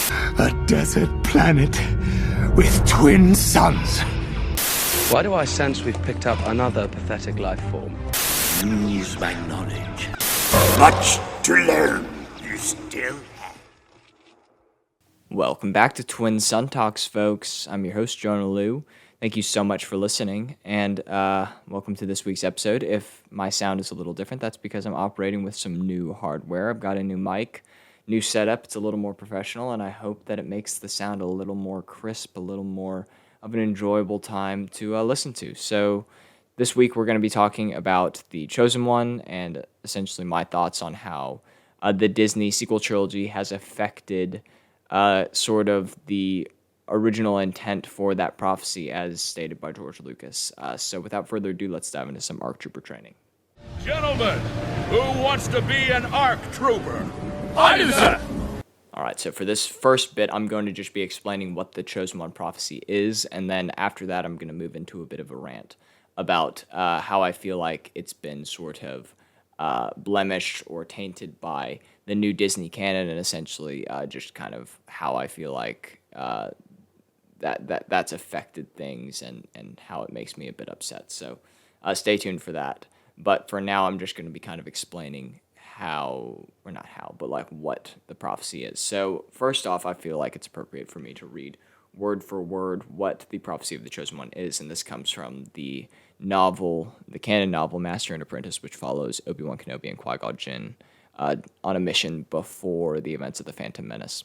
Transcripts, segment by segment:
A desert planet with twin suns. Why do I sense we've picked up another pathetic life form? Use my knowledge. Much to learn, you still have. Welcome back to Twin Sun Talks, folks. I'm your host, Jonah Liu. Thank you so much for listening, and welcome to this week's episode. If my sound is a little different, that's because I'm operating with some new hardware. I've got a new mic, new setup. It's a little more professional, and I hope that it makes the sound a little more crisp, a little more of an enjoyable time to listen to. So this week we're going to be talking about The Chosen One and essentially my thoughts on how the Disney sequel trilogy has affected sort of the original intent for that prophecy as stated by George Lucas. So without further ado, let's dive into some ARC Trooper training. Gentlemen, who wants to be an ARC Trooper? I do, sir! Alright, so for this first bit, I'm going to just be explaining what the Chosen One prophecy is, and then after that, I'm going to move into a bit of a rant about how I feel like it's been sort of blemished or tainted by the new Disney canon, and essentially just kind of how I feel like that's affected things and how it makes me a bit upset. So stay tuned for that. But for now, I'm just going to be kind of explaining what the prophecy is. So first off, I feel like it's appropriate for me to read word for word what the prophecy of the Chosen One is, and this comes from the canon novel Master and Apprentice, which follows Obi-Wan Kenobi and Qui-Gon Jinn on a mission before the events of the Phantom Menace.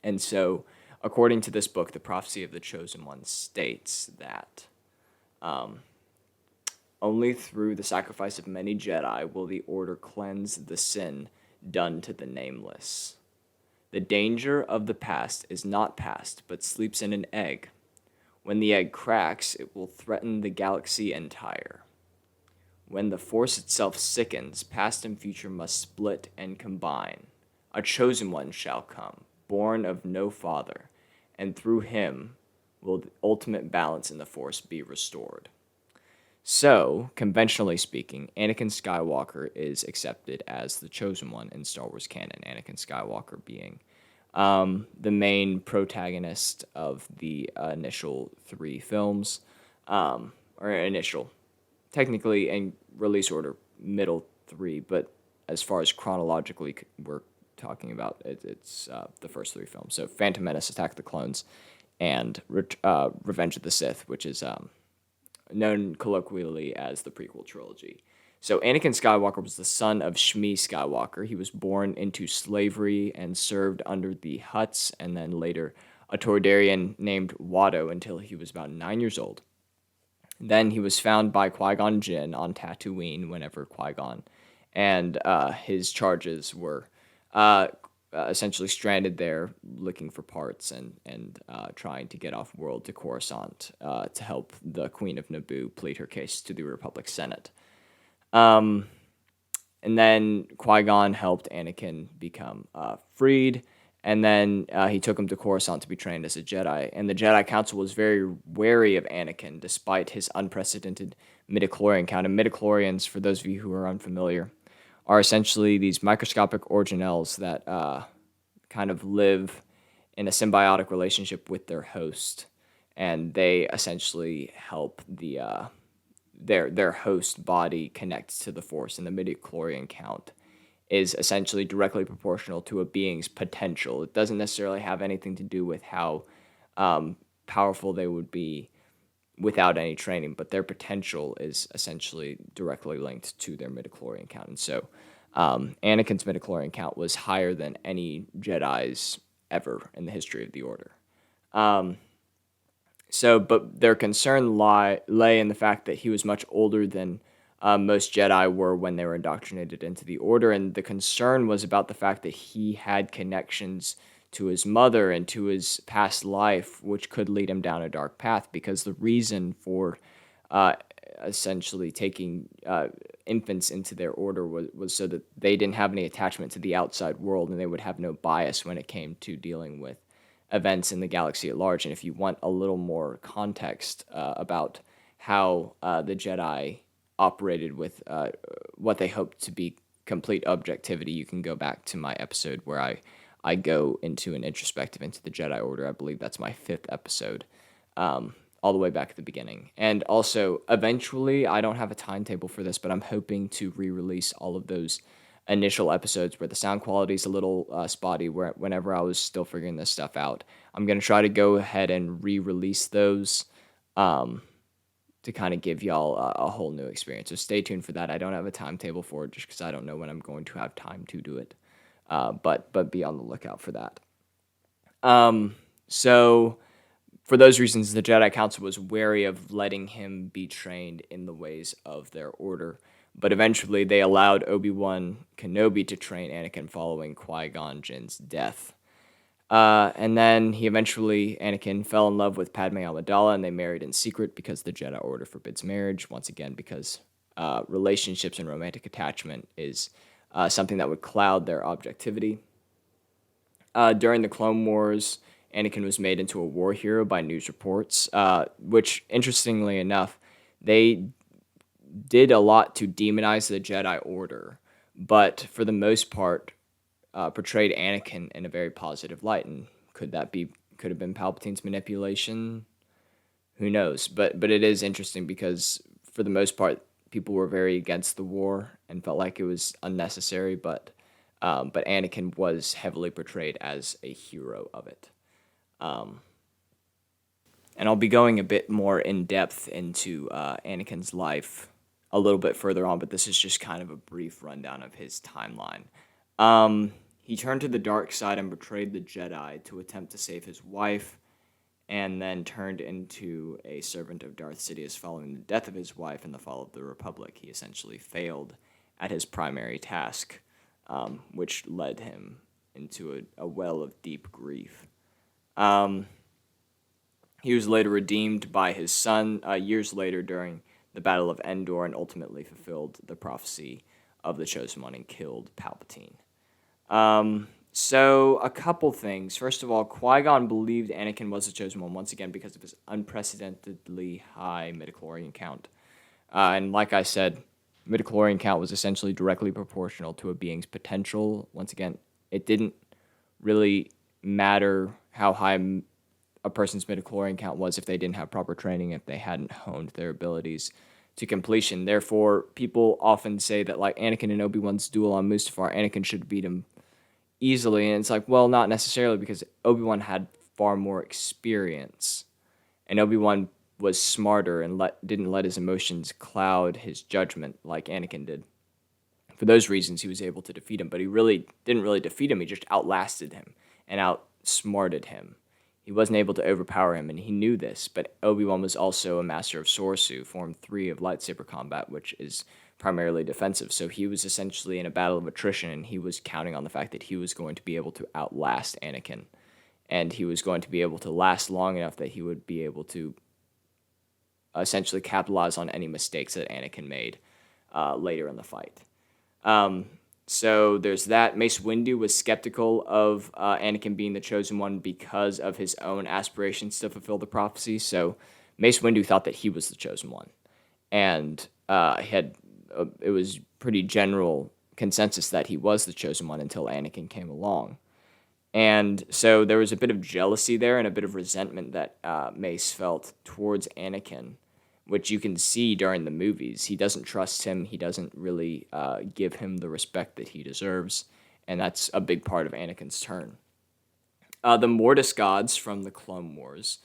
And so, according to this book, the prophecy of the Chosen One states that only through the sacrifice of many Jedi will the Order cleanse the sin done to the Nameless. The danger of the past is not past, but sleeps in an egg. When the egg cracks, it will threaten the galaxy entire. When the Force itself sickens, past and future must split and combine. A Chosen One shall come, born of no father, and through him will the ultimate balance in the Force be restored. So, conventionally speaking, Anakin Skywalker is accepted as the Chosen One in Star Wars canon, Anakin Skywalker being the main protagonist of the initial three films, technically in release order, middle three, but as far as chronologically we're talking about, it's the first three films. So Phantom Menace, Attack of the Clones, and Revenge of the Sith, which is known colloquially as the Prequel Trilogy. So Anakin Skywalker was the son of Shmi Skywalker. He was born into slavery and served under the Hutts and then later a Toydarian named Watto until he was about 9 years old. Then he was found by Qui-Gon Jinn on Tatooine whenever Qui-Gon and his charges were essentially stranded there looking for parts and trying to get off world to Coruscant to help the Queen of Naboo plead her case to the Republic Senate. And then Qui-Gon helped Anakin become freed, and then he took him to Coruscant to be trained as a Jedi. And the Jedi Council was very wary of Anakin despite his unprecedented midichlorian count. And midichlorians, for those of you who are unfamiliar, are essentially these microscopic organelles that kind of live in a symbiotic relationship with their host, and they essentially help their host body connect to the Force, and the midichlorian count is essentially directly proportional to a being's potential. It doesn't necessarily have anything to do with how powerful they would be without any training, but their potential is essentially directly linked to their midichlorian count. And so Anakin's midichlorian count was higher than any Jedi's ever in the history of the Order. But their concern lay in the fact that he was much older than most Jedi were when they were indoctrinated into the Order, and the concern was about the fact that he had connections to his mother and to his past life, which could lead him down a dark path, because the reason for essentially taking infants into their order was so that they didn't have any attachment to the outside world and they would have no bias when it came to dealing with events in the galaxy at large. And if you want a little more context about how the Jedi operated with what they hoped to be complete objectivity, you can go back to my episode where I I go into an introspective into the Jedi Order. I believe that's my 5th episode, all the way back at the beginning. And also, eventually, I don't have a timetable for this, but I'm hoping to re-release all of those initial episodes where the sound quality is a little spotty, whenever I was still figuring this stuff out. I'm going to try to go ahead and re-release those to kind of give y'all a whole new experience. So stay tuned for that. I don't have a timetable for it just because I don't know when I'm going to have time to do it. But be on the lookout for that. So for those reasons, the Jedi Council was wary of letting him be trained in the ways of their order. But eventually they allowed Obi-Wan Kenobi to train Anakin following Qui-Gon Jinn's death. And then Anakin fell in love with Padme Amidala, and they married in secret because the Jedi Order forbids marriage, once again because relationships and romantic attachment is something that would cloud their objectivity. During the Clone Wars, Anakin was made into a war hero by news reports, which, interestingly enough, they did a lot to demonize the Jedi Order, but for the most part, portrayed Anakin in a very positive light. And could have been Palpatine's manipulation? Who knows? But it is interesting because for the most part, people were very against the war and felt like it was unnecessary. But Anakin was heavily portrayed as a hero of it. And I'll be going a bit more in depth into Anakin's life a little bit further on, but this is just kind of a brief rundown of his timeline. He turned to the dark side and betrayed the Jedi to attempt to save his wife, and then turned into a servant of Darth Sidious following the death of his wife and the fall of the Republic. He essentially failed at his primary task, which led him into a well of deep grief. He was later redeemed by his son years later during the Battle of Endor, and ultimately fulfilled the prophecy of the Chosen One and killed Palpatine. So a couple things. First of all, Qui-Gon believed Anakin was the Chosen One once again because of his unprecedentedly high midichlorian count. And like I said, midichlorian count was essentially directly proportional to a being's potential. Once again, it didn't really matter how high a person's midichlorian count was if they didn't have proper training, if they hadn't honed their abilities to completion. Therefore, people often say that, like, Anakin and Obi-Wan's duel on Mustafar, Anakin should beat him easily, and it's like, well, not necessarily, because Obi-Wan had far more experience, and Obi-Wan was smarter and didn't let his emotions cloud his judgment like Anakin did. For those reasons, he was able to defeat him, but he didn't really defeat him. He just outlasted him and outsmarted him. He wasn't able to overpower him, and he knew this, but Obi-Wan was also a master of Sorsu, Form 3 of lightsaber combat, which is primarily defensive. So he was essentially in a battle of attrition, and he was counting on the fact that he was going to be able to outlast Anakin, and he was going to be able to last long enough that he would be able to essentially capitalize on any mistakes that Anakin made later in the fight. So there's that. Mace Windu was skeptical of Anakin being the Chosen One because of his own aspirations to fulfill the prophecy. So Mace Windu thought that he was the Chosen One. And it was pretty general consensus that he was the Chosen One until Anakin came along. And so there was a bit of jealousy there and a bit of resentment that Mace felt towards Anakin, which you can see during the movies. He doesn't trust him. He doesn't really give him the respect that he deserves, and that's a big part of Anakin's turn. The Mortis gods from the Clone Wars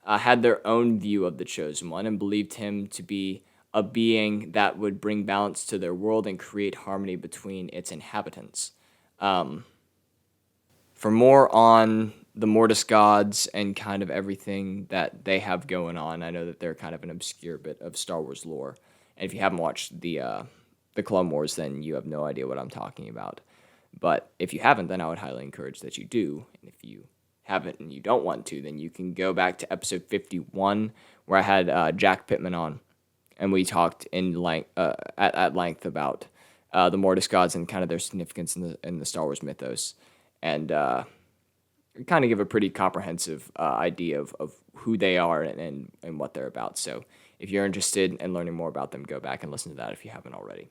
had their own view of the Chosen One and believed him to be a being that would bring balance to their world and create harmony between its inhabitants. For more on the Mortis gods and kind of everything that they have going on, I know that they're kind of an obscure bit of Star Wars lore. And if you haven't watched the Clone Wars, then you have no idea what I'm talking about. But if you haven't, then I would highly encourage that you do. And if you haven't and you don't want to, then you can go back to episode 51, where I had Jack Pittman on, and we talked at length about the Mortis gods and kind of their significance in the Star Wars mythos. And kind of give a pretty comprehensive idea of who they are and what they're about. So if you're interested in learning more about them, go back and listen to that if you haven't already.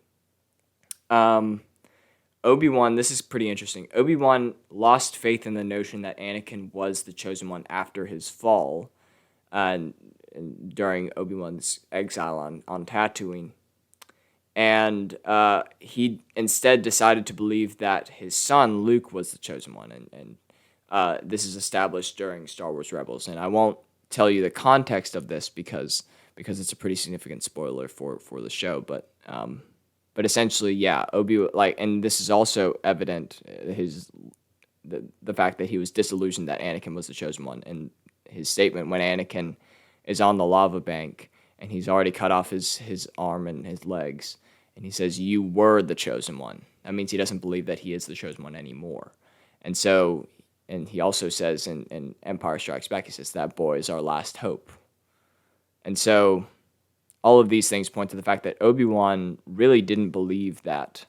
Obi-Wan, this is pretty interesting. Obi-Wan lost faith in the notion that Anakin was the chosen one after his fall, and during Obi-Wan's exile on Tatooine. And he instead decided to believe that his son, Luke, was the chosen one. And this is established during Star Wars Rebels. And I won't tell you the context of this because it's a pretty significant spoiler for the show. But essentially, yeah, and this is also evident, the fact that he was disillusioned that Anakin was the chosen one. And his statement when Anakin is on the lava bank and he's already cut off his arm and his legs, and he says, "You were the chosen one." That means he doesn't believe that he is the chosen one anymore. And so, and he also says in Empire Strikes Back, he says, "That boy is our last hope." And so all of these things point to the fact that Obi-Wan really didn't believe that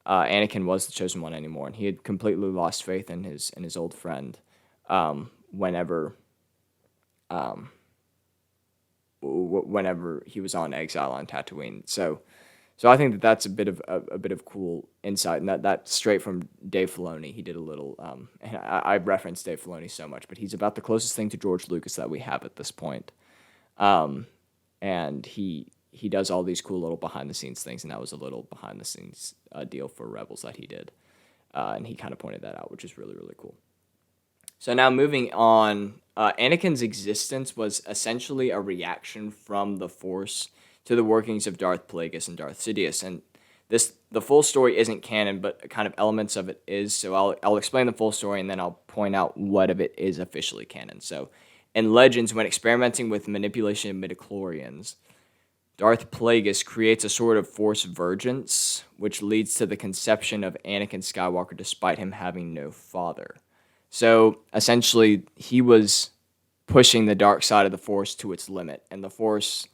Anakin was the chosen one anymore, and he had completely lost faith in his old friend whenever he was on exile on Tatooine. So I think that's a bit of cool insight, and that's straight from Dave Filoni. He did a little, and I reference Dave Filoni so much, but he's about the closest thing to George Lucas that we have at this point. And he does all these cool little behind the scenes things, and that was a little behind the scenes deal for Rebels that he did, and he kind of pointed that out, which is really, really cool. So now moving on, Anakin's existence was essentially a reaction from the Force to the workings of Darth Plagueis and Darth Sidious, and the full story isn't canon, but kind of elements of it is. So I'll explain the full story, and then I'll point out what of it is officially canon. So in Legends, when experimenting with manipulation of midichlorians, Darth Plagueis creates a sort of Force vergence, which leads to the conception of Anakin Skywalker despite him having no father. So essentially, he was pushing the dark side of the Force to its limit, and the Force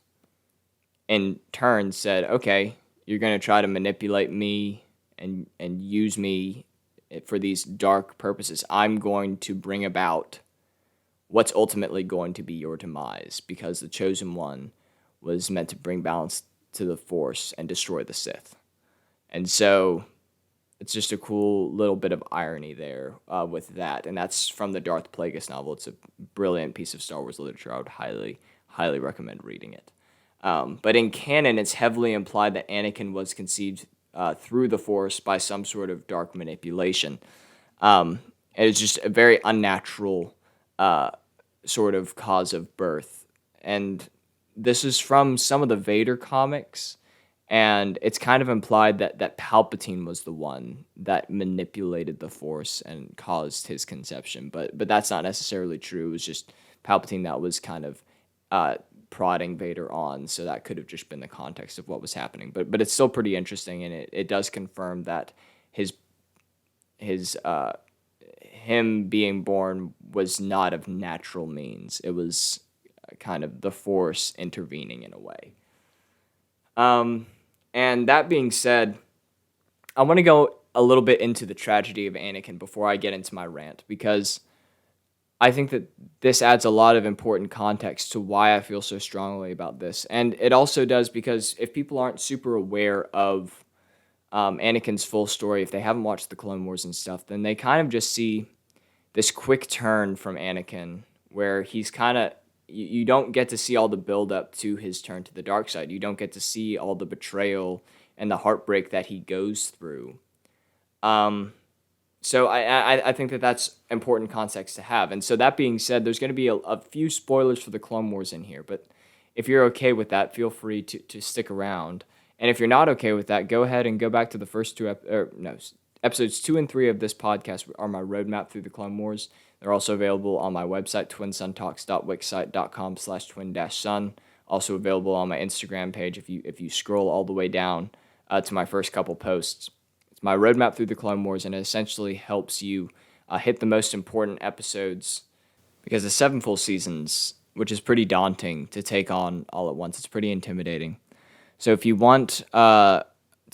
in turn said, "Okay, you're going to try to manipulate me and use me for these dark purposes. I'm going to bring about what's ultimately going to be your demise, because the chosen one was meant to bring balance to the Force and destroy the Sith." And so it's just a cool little bit of irony there with that. And that's from the Darth Plagueis novel. It's a brilliant piece of Star Wars literature. I would highly, highly recommend reading it. But in canon, it's heavily implied that Anakin was conceived through the Force by some sort of dark manipulation. It's just a very unnatural sort of cause of birth. And this is from some of the Vader comics, and it's kind of implied that Palpatine was the one that manipulated the Force and caused his conception. But that's not necessarily true. It was just Palpatine that was kind of prodding Vader on, so that could have just been the context of what was happening. But it's still pretty interesting, and it does confirm that him being born was not of natural means. It was kind of the Force intervening in a way. And that being said, I want to go a little bit into the tragedy of Anakin before I get into my rant, because I think that this adds a lot of important context to why I feel so strongly about this. And it also does because if people aren't super aware of Anakin's full story, if they haven't watched the Clone Wars and stuff, then they kind of just see this quick turn from Anakin where he's kind of, you don't get to see all the build up to his turn to the dark side. You don't get to see all the betrayal and the heartbreak that he goes through. So I think that that's important context to have. And so that being said, there's going to be a few spoilers for the Clone Wars in here, but if you're okay with that, feel free to stick around. And if you're not okay with that, go ahead and go back to the first episodes 2 and 3 of this podcast are my roadmap through the Clone Wars. They're also available on my website, twinsuntalks.wixsite.com/twin-sun. Also available on my Instagram page if you scroll all the way down to my first couple posts. It's my roadmap through the Clone Wars, and it essentially helps you hit the most important episodes, because the 7 full seasons, which is pretty daunting to take on all at once, it's pretty intimidating. So if you want to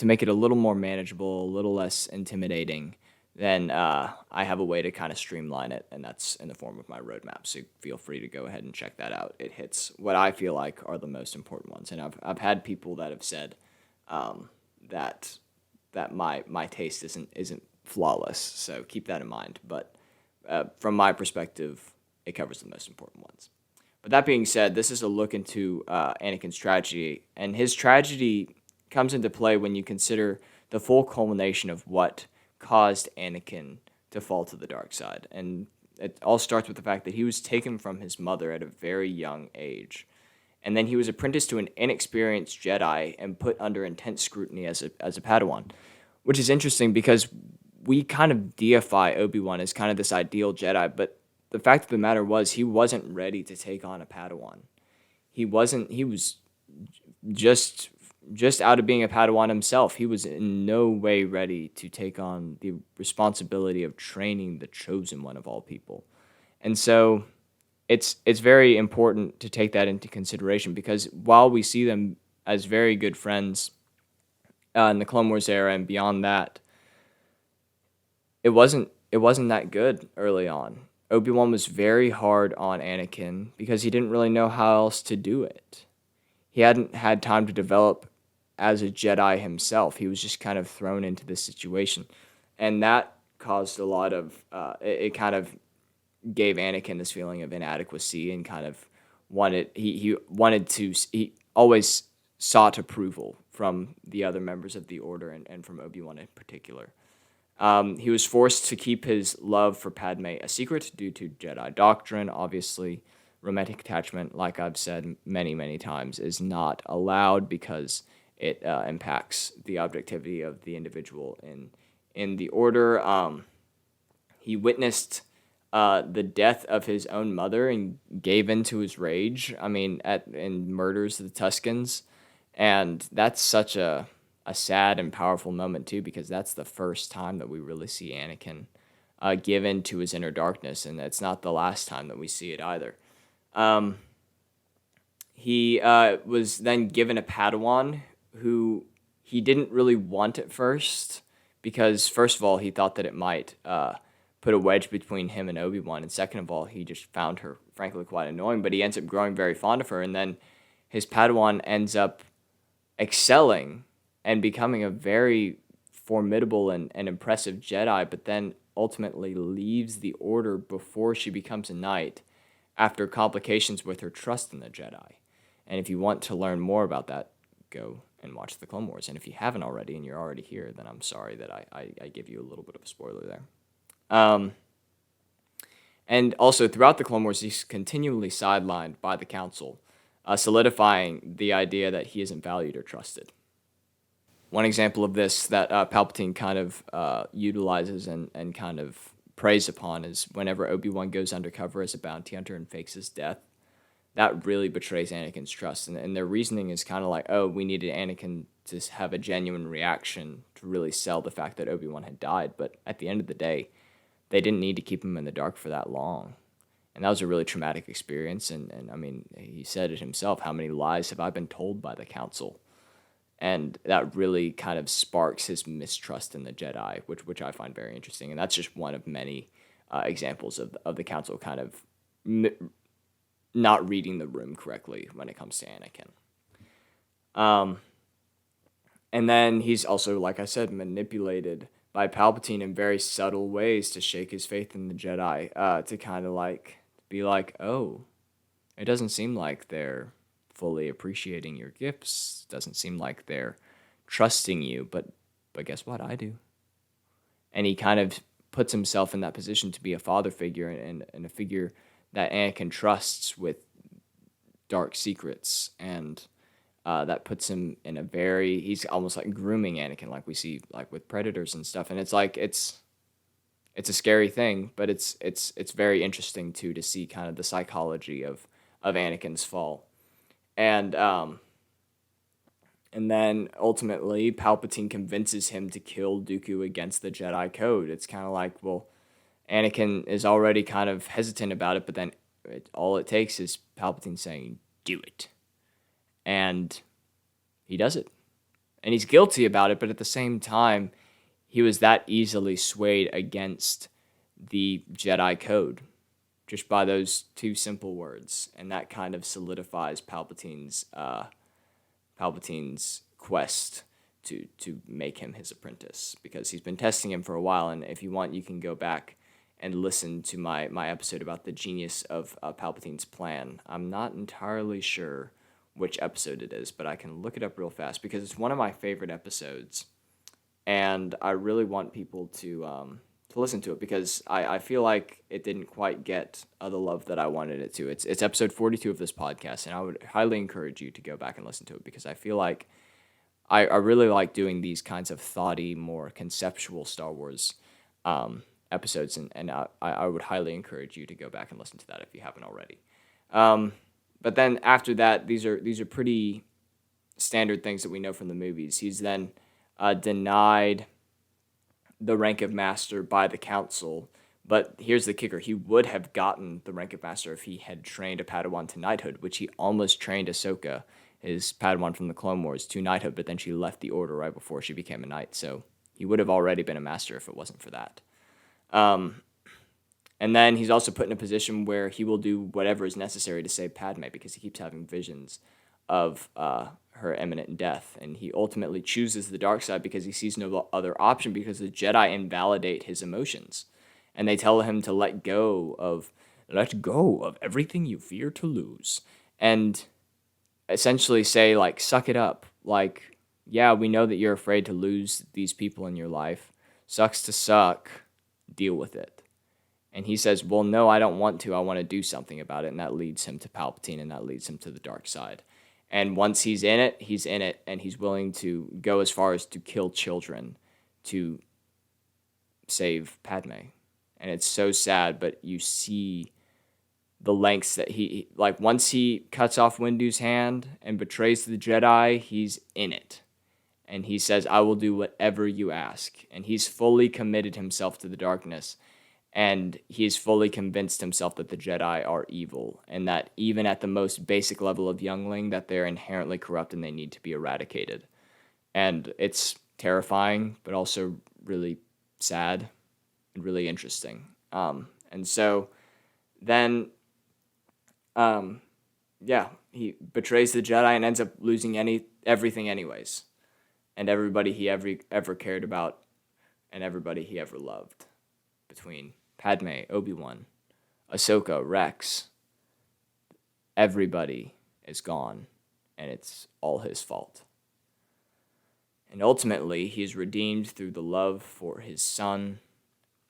make it a little more manageable, a little less intimidating, then I have a way to kind of streamline it, and that's in the form of my roadmap. So feel free to go ahead and check that out. It hits what I feel like are the most important ones, and I've had people that have said that that my taste isn't flawless, so keep that in mind. But from my perspective, it covers the most important ones. But that being said, this is a look into Anakin's tragedy, and his tragedy comes into play when you consider the full culmination of what caused Anakin to fall to the dark side. And it all starts with the fact that he was taken from his mother at a very young age. And then he was apprenticed to an inexperienced Jedi and put under intense scrutiny as a Padawan, which is interesting because we kind of deify Obi-Wan as kind of this ideal Jedi, but the fact of the matter was he wasn't ready to take on a Padawan. He was just out of being a Padawan himself. He was in no way ready to take on the responsibility of training the chosen one of all people. And so it's very important to take that into consideration, because while we see them as very good friends in the Clone Wars era and beyond that, it wasn't that good early on. Obi-Wan was very hard on Anakin because he didn't really know how else to do it. He hadn't had time to develop as a Jedi himself. He was just kind of thrown into this situation. And that caused a lot of, it kind of gave Anakin this feeling of inadequacy and kind of he always sought approval from the other members of the Order and from Obi-Wan in particular. He was forced to keep his love for Padme a secret due to Jedi doctrine. Obviously, romantic attachment, like I've said many, many times, is not allowed because it impacts the objectivity of the individual in the Order. He witnessed the death of his own mother and gave in to his rage. And murders the Tuscans, and that's such a sad and powerful moment too, because that's the first time that we really see Anakin give in to his inner darkness, and it's not the last time that we see it either. He was then given a Padawan who he didn't really want at first, because first of all, he thought that it might put a wedge between him and Obi-Wan, and second of all, he just found her frankly quite annoying, but he ends up growing very fond of her, and then his Padawan ends up excelling and becoming a very formidable and impressive Jedi, but then ultimately leaves the Order before she becomes a knight after complications with her trust in the Jedi. And if you want to learn more about that, go and watch the Clone Wars. And if you haven't already and you're already here, then I'm sorry that I give you a little bit of a spoiler there. And also, throughout the Clone Wars, he's continually sidelined by the Council, solidifying the idea that he isn't valued or trusted. One example of this that Palpatine kind of utilizes and kind of preys upon is whenever Obi-Wan goes undercover as a bounty hunter and fakes his death. That really betrays Anakin's trust. And their reasoning is kind of like, oh, we needed Anakin to have a genuine reaction to really sell the fact that Obi-Wan had died. But at the end of the day, they didn't need to keep him in the dark for that long. And that was a really traumatic experience. And I mean, he said it himself, how many lies have I been told by the Council? And that really kind of sparks his mistrust in the Jedi, which I find very interesting. And that's just one of many examples of the Council kind of not reading the room correctly when it comes to Anakin. And then he's also, like I said, manipulated by Palpatine in very subtle ways to shake his faith in the Jedi, to kind of like be like, oh, it doesn't seem like they're fully appreciating your gifts. Doesn't seem like they're trusting you, but guess what? I do. And he kind of puts himself in that position to be a father figure and a figure that Anakin trusts with dark secrets, and that puts him in a very, he's almost like grooming Anakin, like we see like with Predators and stuff. And it's like it's a scary thing, but it's very interesting too to see kind of the psychology of Anakin's fall. And then ultimately Palpatine convinces him to kill Dooku against the Jedi Code. It's kind of like, well, Anakin is already kind of hesitant about it, but then all it takes is Palpatine saying, do it. And he does it. And he's guilty about it, but at the same time, he was that easily swayed against the Jedi Code just by those two simple words. And that kind of solidifies Palpatine's quest to make him his apprentice, because he's been testing him for a while. And if you want, you can go back and listen to my episode about the genius of Palpatine's plan. I'm not entirely sure which episode it is, but I can look it up real fast because it's one of my favorite episodes, and I really want people to listen to it because I feel like it didn't quite get the love that I wanted it to. It's episode 42 of this podcast, and I would highly encourage you to go back and listen to it because I feel like I really like doing these kinds of thoughty, more conceptual Star Wars episodes, and I would highly encourage you to go back and listen to that if you haven't already. But then after that, these are pretty standard things that we know from the movies. He's then denied the rank of master by the council, but here's the kicker: he would have gotten the rank of master if he had trained a Padawan to knighthood, which he almost trained Ahsoka, his Padawan from the Clone Wars, to knighthood, but then she left the order right before she became a knight, so he would have already been a master if it wasn't for that. And then he's also put in a position where he will do whatever is necessary to save Padme because he keeps having visions of her imminent death, and he ultimately chooses the dark side because he sees no other option because the Jedi invalidate his emotions, and they tell him to let go of everything you fear to lose, and essentially say, like, suck it up. Like, yeah, we know that you're afraid to lose these people in your life. Sucks to suck. Deal with it. And he says, well, no, I don't want to. I want to do something about it. And that leads him to Palpatine, and that leads him to the dark side. And once he's in it, and he's willing to go as far as to kill children to save Padme. And it's so sad, but you see the lengths that he, like, once he cuts off Windu's hand and betrays the Jedi, he's in it. And he says, I will do whatever you ask. And he's fully committed himself to the darkness. And he's fully convinced himself that the Jedi are evil. And that even at the most basic level of youngling, that they're inherently corrupt and they need to be eradicated. And it's terrifying, but also really sad and really interesting. And so then, he betrays the Jedi and ends up losing everything anyways. And everybody he ever cared about and everybody he ever loved. Between Padme, Obi-Wan, Ahsoka, Rex, everybody is gone, and it's all his fault. And ultimately, he is redeemed through the love for his son,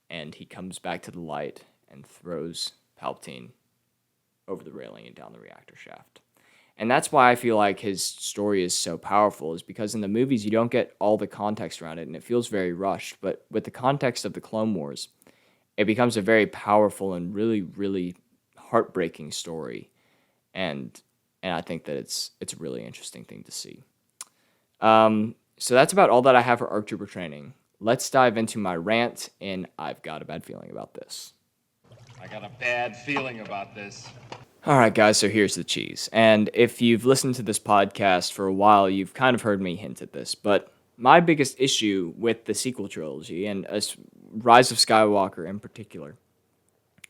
and he comes back to the light and throws Palpatine over the railing and down the reactor shaft. And that's why I feel like his story is so powerful, is because in the movies you don't get all the context around it, and it feels very rushed. But with the context of the Clone Wars, it becomes a very powerful and really, really heartbreaking story. And I think that it's a really interesting thing to see. So that's about all that I have for ARC Trooper training. Let's dive into my rant, and I've got a bad feeling about this. I got a bad feeling about this. All right, guys, so here's the cheese. And if you've listened to this podcast for a while, you've kind of heard me hint at this. But my biggest issue with the sequel trilogy, and Rise of Skywalker in particular,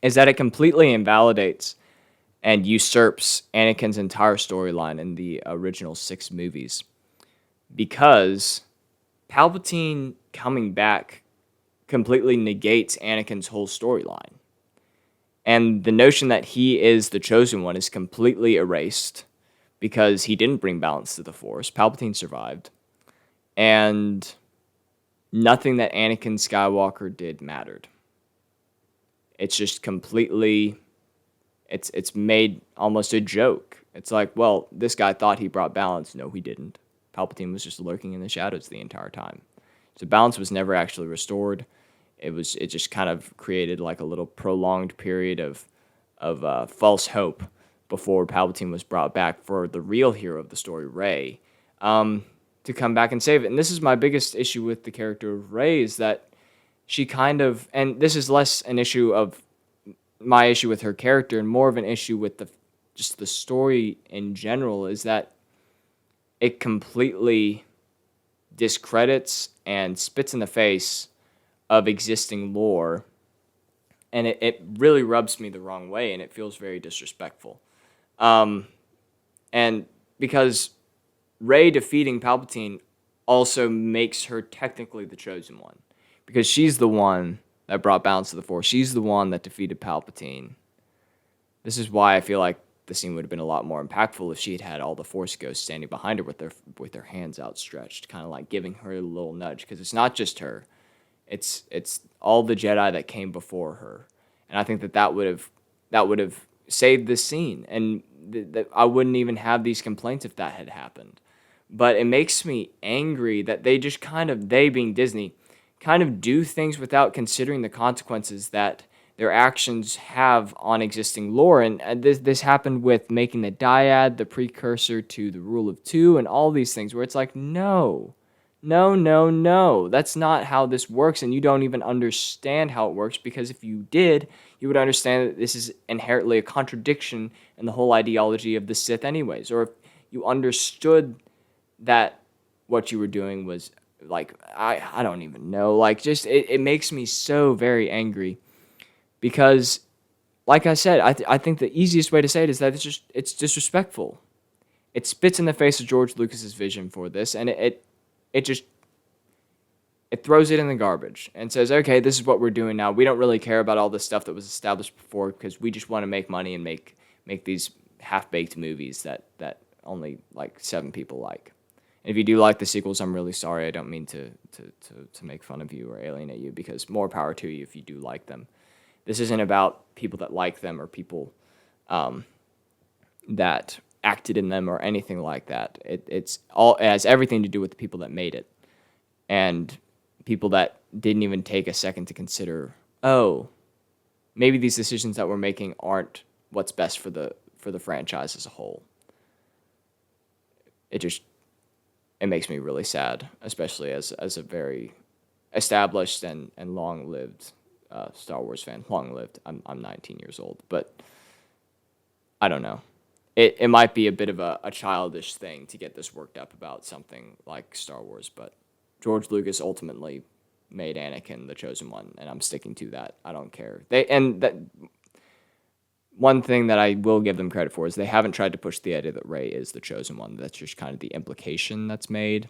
is that it completely invalidates and usurps Anakin's entire storyline in the original 6 movies. Because Palpatine coming back completely negates Anakin's whole storyline. And the notion that he is the chosen one is completely erased because he didn't bring balance to the Force. Palpatine survived. And nothing that Anakin Skywalker did mattered. It's just completely, it's made almost a joke. It's like, well, this guy thought he brought balance. No, he didn't. Palpatine was just lurking in the shadows the entire time. So balance was never actually restored. It just kind of created like a little prolonged period of false hope before Palpatine was brought back for the real hero of the story, Rey, to come back and save it. And this is my biggest issue with the character of Rey, is that she kind of, and this is less an issue of my issue with her character and more of an issue with the story in general, is that it completely discredits and spits in the face of existing lore, and it really rubs me the wrong way, and it feels very disrespectful. And because Rey defeating Palpatine also makes her technically the chosen one, because she's the one that brought balance to the Force. She's the one that defeated Palpatine. This is why I feel like the scene would have been a lot more impactful if she had had all the Force ghosts standing behind her with their hands outstretched, kind of like giving her a little nudge, because it's not just her. It's all the Jedi that came before her. And I think that would have saved this scene, and that I wouldn't even have these complaints if that had happened. But it makes me angry that they just they being Disney, kind of do things without considering the consequences that their actions have on existing lore. And this happened with making the dyad the precursor to the rule of two and all these things, where it's like, no. That's not how this works, and you don't even understand how it works, because if you did, you would understand that this is inherently a contradiction in the whole ideology of the Sith anyways. Or if you understood that what you were doing was, like, I don't even know. Like, just, it makes me so very angry, because, like I said, I think the easiest way to say it is that it's disrespectful. It spits in the face of George Lucas's vision for this, and it throws it in the garbage and says, okay, this is what we're doing now. We don't really care about all the stuff that was established before, because we just want to make money and make these half-baked movies that only like 7 people like. And if you do like the sequels, I'm really sorry. I don't mean to make fun of you or alienate you, because more power to you if you do like them. This isn't about people that like them or people that acted in them or anything like that. It has everything to do with the people that made it, and people that didn't even take a second to consider, oh, maybe these decisions that we're making aren't what's best for the franchise as a whole. It makes me really sad, especially as a very established and long-lived Star Wars fan. Long-lived. I'm 19 years old, but I don't know. It might be a bit of a childish thing to get this worked up about something like Star Wars, but George Lucas ultimately made Anakin the chosen one, and I'm sticking to that. I don't care. One thing that I will give them credit for is they haven't tried to push the idea that Rey is the chosen one. That's just kind of the implication that's made.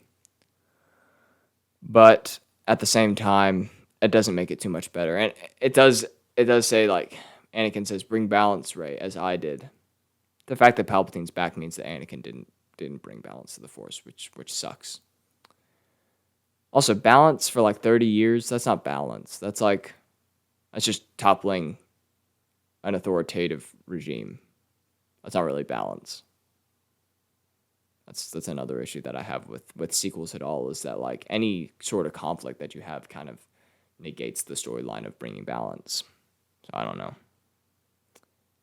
But at the same time, it doesn't make it too much better. And it does say, like, Anakin says, bring balance, Rey, as I did. The fact that Palpatine's back means that Anakin didn't bring balance to the Force, which sucks. Also, balance for like 30 years, that's not balance. That's just toppling an authoritative regime. That's not really balance. That's another issue that I have with sequels at all, is that, like, any sort of conflict that you have kind of negates the storyline of bringing balance. So I don't know.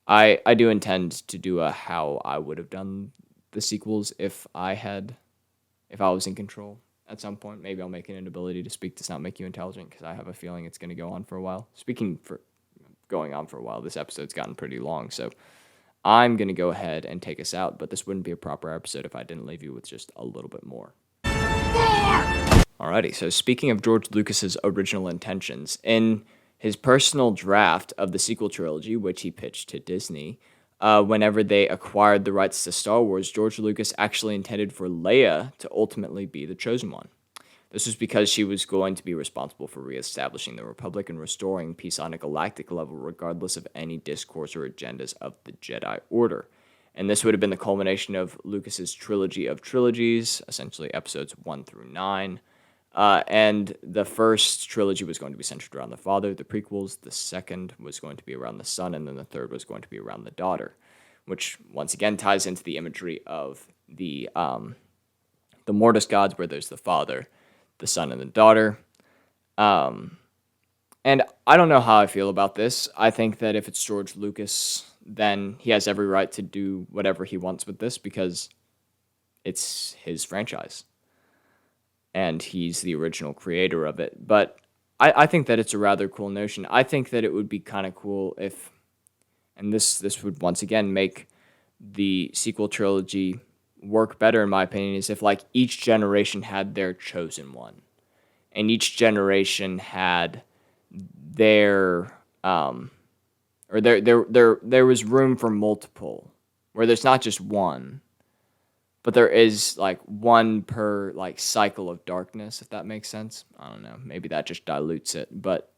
I do intend to do a how I would have done the sequels if I was in control at some point. Maybe I'll make it an ability to speak does not make you intelligent, because I have a feeling it's going to go on for a while. Speaking for going on for a while, this episode's gotten pretty long, so I'm going to go ahead and take us out, but this wouldn't be a proper episode if I didn't leave you with just a little bit more. Alrighty, so speaking of George Lucas's original intentions, in his personal draft of the sequel trilogy, which he pitched to Disney, whenever they acquired the rights to Star Wars, George Lucas actually intended for Leia to ultimately be the chosen one. This was because she was going to be responsible for reestablishing the Republic and restoring peace on a galactic level, regardless of any discourse or agendas of the Jedi Order. And this would have been the culmination of Lucas's trilogy of trilogies, essentially episodes 1 through 9. And the first trilogy was going to be centered around the father, the prequels. The second was going to be around the son, and then the third was going to be around the daughter, which once again ties into the imagery of the Mortis gods, where there's the father, the son, and the daughter. And I don't know how I feel about this. I think that if it's George Lucas, then he has every right to do whatever he wants with this, because it's his franchise. And he's the original creator of it. But I think that it's a rather cool notion. I think that it would be kind of cool if, and this would once again make the sequel trilogy work better, in my opinion, is if, like, each generation had their chosen one. And each generation had their, or there was room for multiple, where there's not just one, but there is like one per like cycle of darkness, if that makes sense. I don't know. Maybe that just dilutes it, but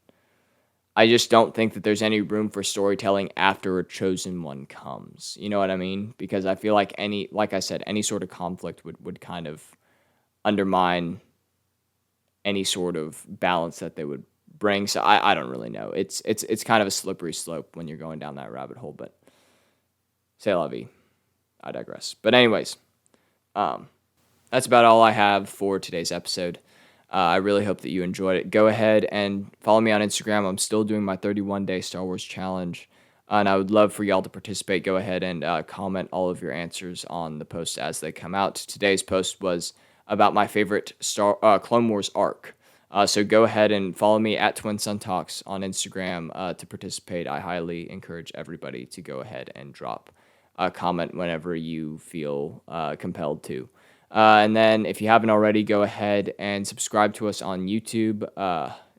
I just don't think that there's any room for storytelling after a chosen one comes. You know what I mean? Because I feel like like I said, any sort of conflict would kind of undermine any sort of balance that they would bring. So I don't really know. It's kind of a slippery slope when you're going down that rabbit hole, but c'est la vie. I digress. But anyways, that's about all I have for today's episode. I really hope that you enjoyed it. Go ahead and follow me on Instagram. I'm still doing my 31-day Star Wars challenge, and I would love for y'all to participate. Go ahead and comment all of your answers on the posts as they come out. Today's post was about my favorite Clone Wars arc. So go ahead and follow me at Twin Sun Talks on Instagram to participate. I highly encourage everybody to go ahead and drop a comment whenever you feel compelled to. And then if you haven't already, go ahead and subscribe to us on YouTube.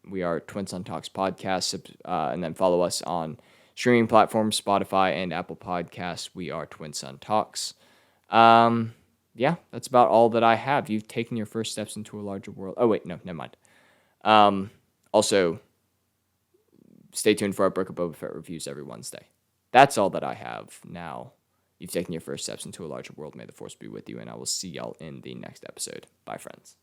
We are Twin Sun Talks Podcast. And then follow us on streaming platforms, Spotify and Apple Podcasts. We are Twin Sun Talks. Yeah, that's about all that I have. You've taken your first steps into a larger world. Oh, wait, no, never mind. Also, stay tuned for our Book of Boba Fett reviews every Wednesday. That's all that I have now. You've taken your first steps into a larger world. May the Force be with you, and I will see y'all in the next episode. Bye, friends.